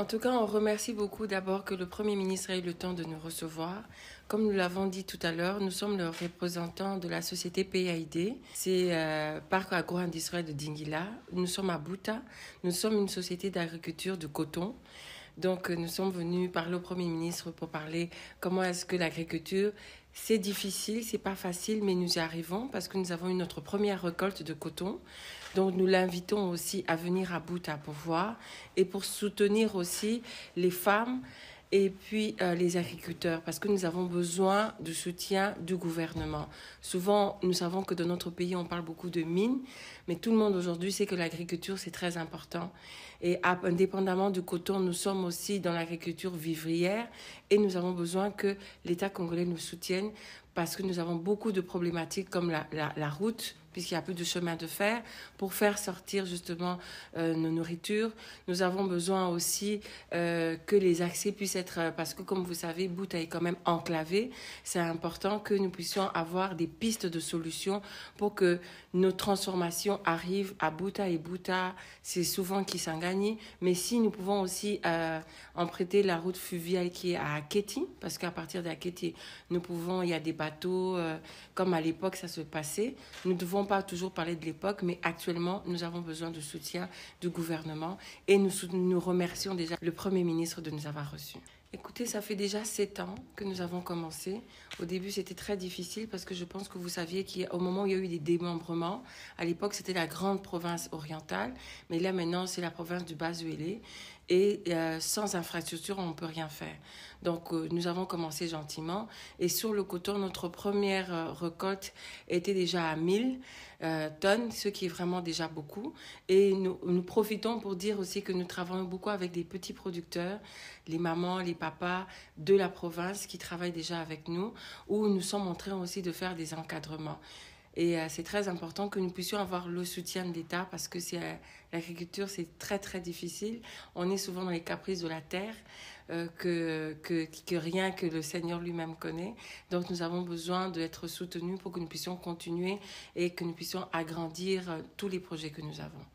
En tout cas, on remercie beaucoup d'abord que le Premier ministre ait eu le temps de nous recevoir. Comme nous l'avons dit tout à l'heure, nous sommes le représentant de la société PAID. C'est Parc agro-industriel de Dingila. Nous sommes à Bouta. Nous sommes une société d'agriculture de coton. Donc, nous sommes venus parler au Premier ministre pour parler comment est-ce que l'agriculture, c'est difficile, c'est pas facile, mais nous y arrivons parce que nous avons eu notre première récolte de coton. Donc, nous l'invitons aussi à venir à Bouta pour voir et pour soutenir aussi les femmes et puis les agriculteurs, parce que nous avons besoin du soutien du gouvernement. Souvent, nous savons que dans notre pays, on parle beaucoup de mines, mais tout le monde aujourd'hui sait que l'agriculture, c'est très important. Et indépendamment du coton, nous sommes aussi dans l'agriculture vivrière et nous avons besoin que l'État congolais nous soutienne parce que nous avons beaucoup de problématiques comme la route, puisqu'il n'y a plus de chemin de fer, pour faire sortir justement nos nourritures. Nous avons besoin aussi que les accès puissent être, parce que comme vous savez, Bouta est quand même enclavé. C'est important que nous puissions avoir des pistes de solutions pour que nos transformations arrivent à Bouta. Et Bouta, c'est souvent qui s'en gagne. Mais si nous pouvons aussi emprunter la route fluviale qui est à Aketi, parce qu'à partir d'Aketi, nous pouvons, il y a des bateaux, comme à l'époque ça se passait. Nous ne devons pas toujours parler de l'époque, mais actuellement, nous avons besoin de soutien du gouvernement et nous remercions déjà le Premier ministre de nous avoir reçus. Écoutez, ça fait déjà 7 ans que nous avons commencé. Au début, c'était très difficile parce que je pense que vous saviez qu'au moment où il y a eu des démembrements, à l'époque, c'était la grande province orientale, mais là, maintenant, c'est la province du Bas-Uélé. Et sans infrastructure, on ne peut rien faire. Donc, nous avons commencé gentiment. Et sur le coton, notre première récolte était déjà à 1000 tonnes, ce qui est vraiment déjà beaucoup. Et nous profitons pour dire aussi que nous travaillons beaucoup avec des petits producteurs, les mamans, les papas de la province qui travaillent déjà avec nous, où nous sommes en train aussi de faire des encadrements. Et c'est très important que nous puissions avoir le soutien de l'État parce que l'agriculture, c'est très, très difficile. On est souvent dans les caprices de la terre que rien que le Seigneur lui-même connaît. Donc, nous avons besoin d'être soutenus pour que nous puissions continuer et que nous puissions agrandir tous les projets que nous avons.